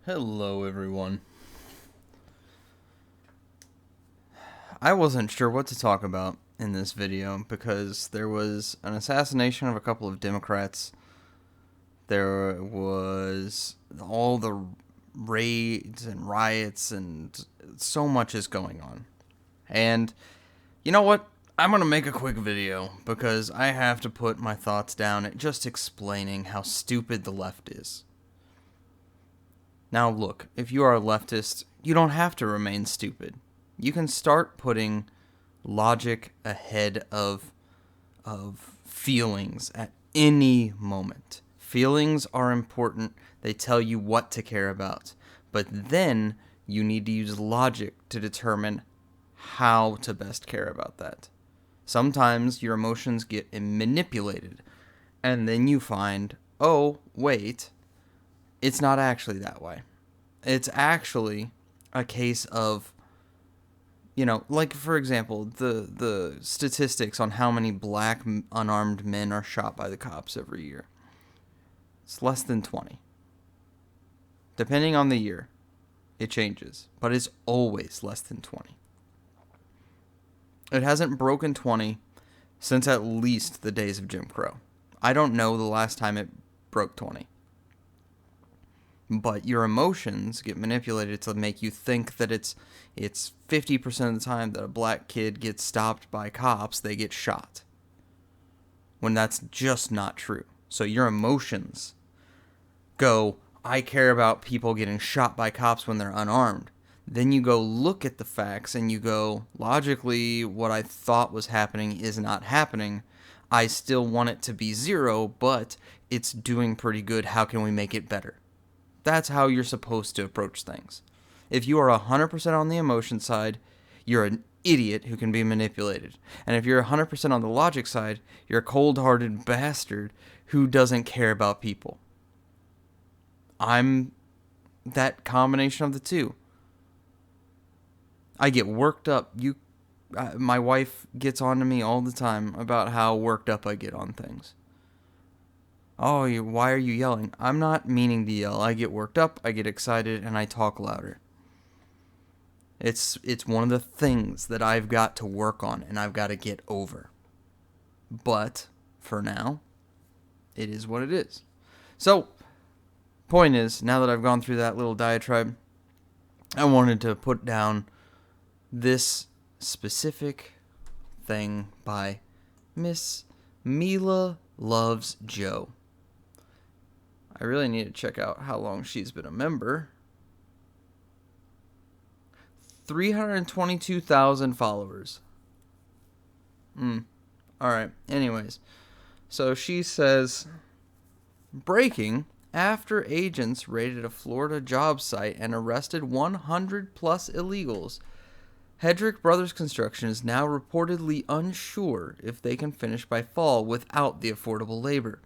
Hello, everyone. I wasn't sure what to talk about in this video because there was an assassination of a couple of Democrats. There was all the raids and riots, and so much is going on. And you know what? I'm going to make a quick video because I have to put my thoughts down at just explaining how stupid the left is. Now look, if you are a leftist, you don't have to remain stupid. You can start putting logic ahead of feelings at any moment. Feelings are important. They tell you what to care about. But then you need to use logic to determine how to best care about that. Sometimes your emotions get manipulated, and then you find, oh, wait, it's not actually that way. It's actually a case of, like, for example, the statistics on how many black unarmed men are shot by the cops every year. It's less than 20. Depending on the year, it changes, but it's always less than 20. It hasn't broken 20 since at least the days of Jim Crow. I don't know the last time it broke 20. But your emotions get manipulated to make you think that it's 50% of the time that a black kid gets stopped by cops, they get shot. When that's just not true. So your emotions go, I care about people getting shot by cops when they're unarmed. Then you go look at the facts and you go, logically, what I thought was happening is not happening. I still want it to be 0, but it's doing pretty good. How can we make it better? That's how you're supposed to approach things. If you are 100% on the emotion side, you're an idiot who can be manipulated. And if you're 100% on the logic side, you're a cold-hearted bastard who doesn't care about people. I'm that combination of the two. I get worked up. My wife gets on to me all the time about how worked up I get on things. Oh, why are you yelling? I'm not meaning to yell. I get worked up, I get excited, and I talk louder. It's one of the things that I've got to work on and I've got to get over. But for now, it is what it is. So, point is, now that I've gone through that little diatribe, I wanted to put down this specific thing by Miss Mila Loves Joe. I really need to check out how long she's been a member. 322,000 followers. Alright, anyways. So she says, breaking after agents raided a Florida job site and arrested 100 plus illegals. Hedrick Brothers Construction is now reportedly unsure if they can finish by fall without the affordable labor.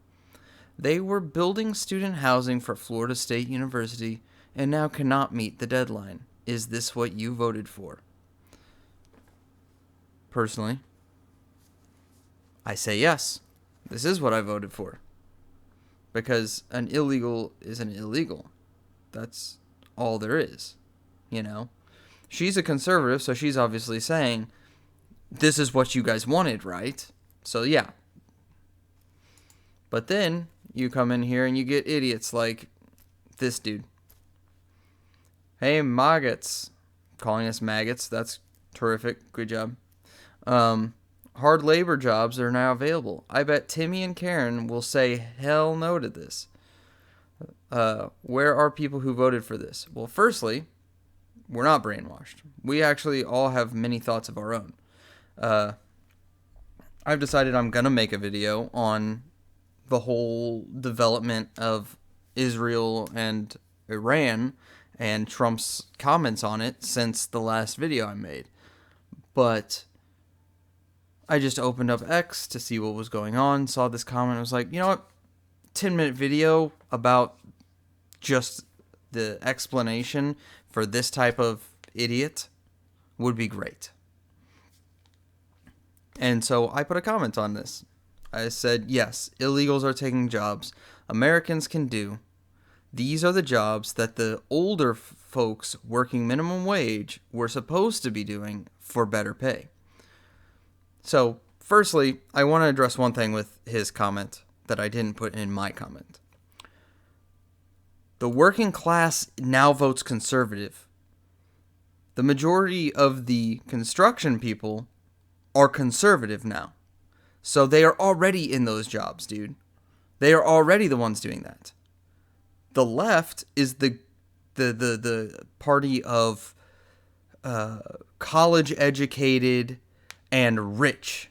They were building student housing for Florida State University and now cannot meet the deadline. Is this what you voted for? Personally, I say yes. This is what I voted for. Because an illegal is an illegal. That's all there is. She's a conservative, so she's obviously saying, this is what you guys wanted, right? So yeah. But then you come in here and you get idiots like this dude. Hey, maggots. Calling us maggots. That's terrific. Good job. Hard labor jobs are now available. I bet Timmy and Karen will say hell no to this. Where are people who voted for this? Well, firstly, we're not brainwashed. We actually all have many thoughts of our own. I've decided I'm going to make a video on the whole development of Israel and Iran and Trump's comments on it since the last video I made. But I just opened up X to see what was going on, saw this comment, I was like, you know what? 10-minute video about just the explanation for this type of idiot would be great. And so I put a comment on this. I said, yes, illegals are taking jobs Americans can do. These are the jobs that the older folks working minimum wage were supposed to be doing for better pay. So, firstly, I want to address one thing with his comment that I didn't put in my comment. The working class now votes conservative. The majority of the construction people are conservative now. So they are already in those jobs, dude. They are already the ones doing that. The left is the party of college educated and rich.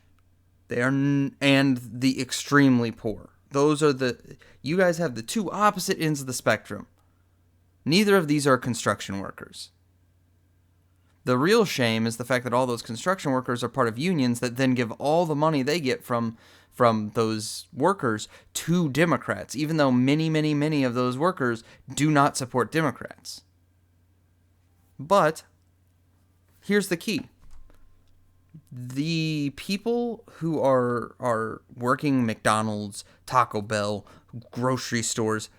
They are and the extremely poor. Those are you guys have the two opposite ends of the spectrum. Neither of these are construction workers. The real shame is the fact that all those construction workers are part of unions that then give all the money they get from those workers to Democrats, even though many of those workers do not support Democrats. But here's the key. The people who are working McDonald's, Taco Bell, grocery stores,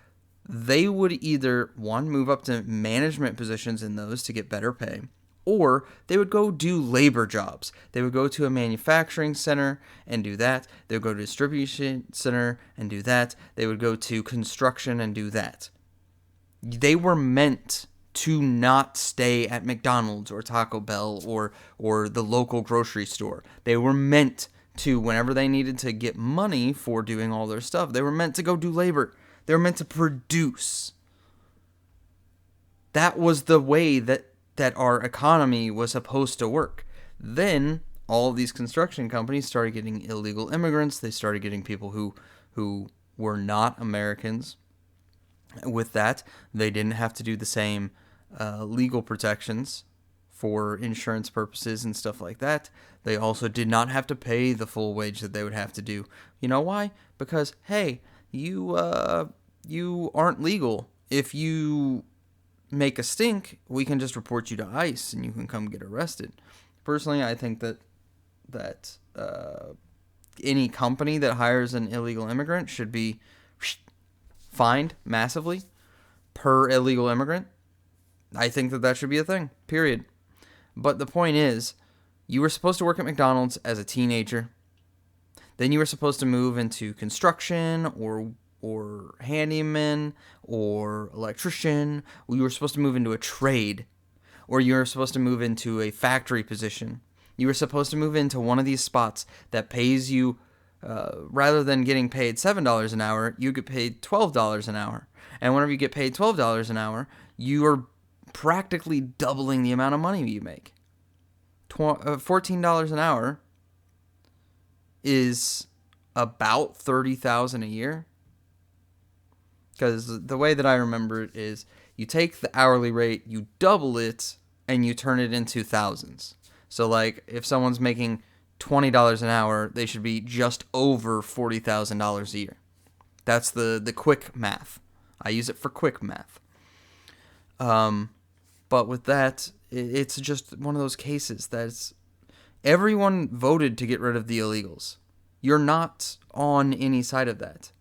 they would either, one, move up to management positions in those to get better pay, or they would go do labor jobs. They would go to a manufacturing center and do that. They would go to a distribution center and do that. They would go to construction and do that. They were meant to not stay at McDonald's or Taco Bell or the local grocery store. They were meant to, whenever they needed to get money for doing all their stuff, they were meant to go do labor. They were meant to produce. That was the way that our economy was supposed to work. Then all of these construction companies started getting illegal immigrants. They started getting people who were not Americans. With that, they didn't have to do the same legal protections for insurance purposes and stuff like that. They also did not have to pay the full wage that they would have to do. You know why? Because, hey, you aren't legal. If you make a stink, we can just report you to ICE and you can come get arrested. Personally, I think that any company that hires an illegal immigrant should be fined massively per illegal immigrant. I think that should be a thing, period. But the point is, you were supposed to work at McDonald's as a teenager. Then you were supposed to move into construction or handyman or electrician. You were supposed to move into a trade, or you were supposed to move into a factory position. You were supposed to move into one of these spots that pays you, rather than getting paid $7 an hour, you get paid $12 an hour. And whenever you get paid $12 an hour, you are practically doubling the amount of money you make. $14 an hour is about $30,000 a year. Because the way that I remember it is you take the hourly rate, you double it, and you turn it into thousands. So, like, if someone's making $20 an hour, they should be just over $40,000 a year. That's the quick math. I use it for quick math. But with that, it's just one of those cases that's everyone voted to get rid of the illegals. You're not on any side of that.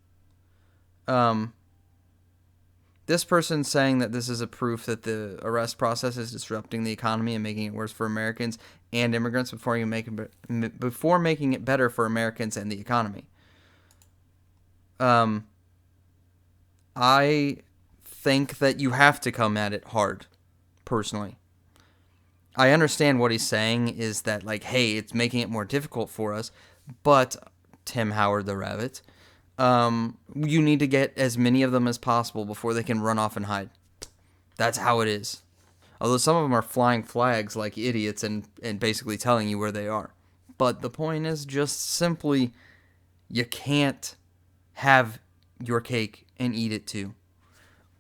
This person saying that this is a proof that the arrest process is disrupting the economy and making it worse for Americans and immigrants before making it better for Americans and the economy. I think that you have to come at it hard, personally. I understand what he's saying is that, like, hey, it's making it more difficult for us, but Tim Howard the Rabbit, you need to get as many of them as possible before they can run off and hide. That's how it is. Although some of them are flying flags like idiots and basically telling you where they are. But the point is just simply, you can't have your cake and eat it too.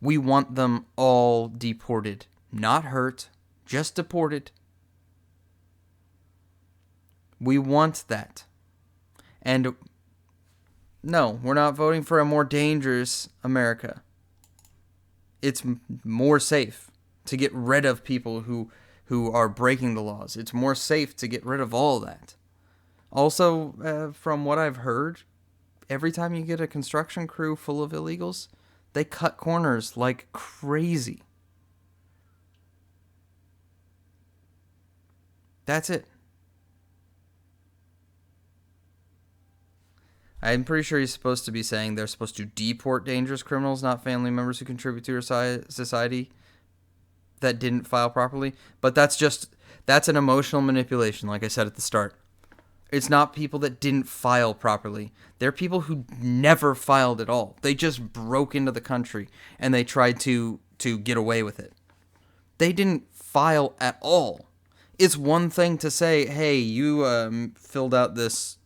We want them all deported. Not hurt, just deported. We want that. And no, we're not voting for a more dangerous America. It's more safe to get rid of people who are breaking the laws. It's more safe to get rid of all that. Also, from what I've heard, every time you get a construction crew full of illegals, They cut corners like crazy. That's it. I'm pretty sure he's supposed to be saying they're supposed to deport dangerous criminals, not family members who contribute to our society that didn't file properly. But that's an emotional manipulation, like I said at the start. It's not people that didn't file properly. They're people who never filed at all. They just broke into the country and they tried to get away with it. They didn't file at all. It's one thing to say, hey, you filled out this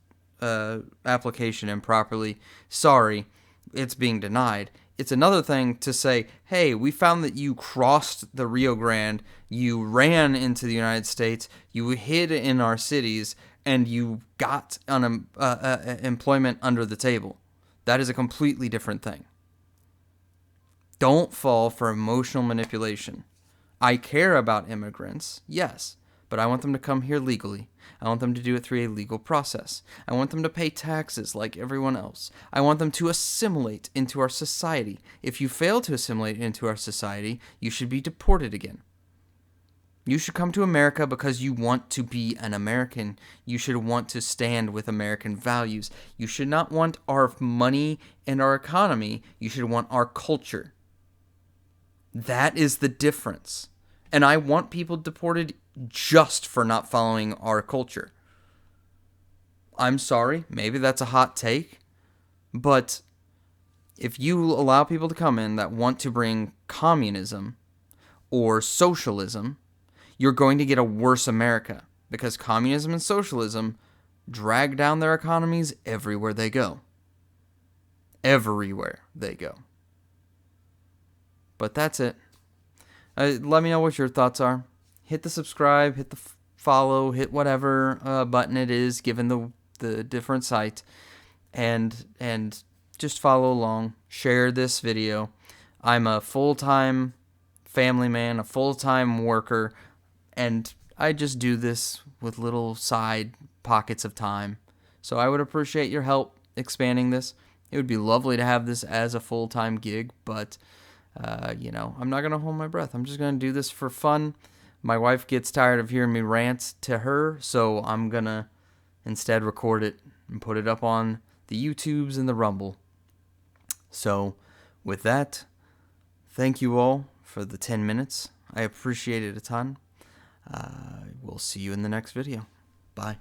application improperly. Sorry, it's being denied. It's another thing to say, hey, we found that you crossed the Rio Grande, you ran into the United States, you hid in our cities, and you got employment under the table. That is a completely different thing. Don't fall for emotional manipulation. I care about immigrants, yes, but I want them to come here legally. I want them to do it through a legal process. I want them to pay taxes like everyone else. I want them to assimilate into our society. If you fail to assimilate into our society, you should be deported again. You should come to America because you want to be an American. You should want to stand with American values. You should not want our money and our economy. You should want our culture. That is the difference. And I want people deported just for not following our culture. I'm sorry, maybe that's a hot take, but if you allow people to come in that want to bring communism or socialism, you're going to get a worse America, because communism and socialism drag down their economies everywhere they go. Everywhere they go. But that's it. Let me know what your thoughts are. Hit the subscribe, hit the follow, hit whatever button it is given the different site, and just follow along. Share this video. I'm a full-time family man, a full-time worker, and I just do this with little side pockets of time. So I would appreciate your help expanding this. It would be lovely to have this as a full-time gig, but I'm not going to hold my breath. I'm just going to do this for fun. My wife gets tired of hearing me rant to her, so I'm going to instead record it and put it up on the YouTubes and the Rumble. So with that, thank you all for the 10 minutes. I appreciate it a ton. We'll see you in the next video. Bye.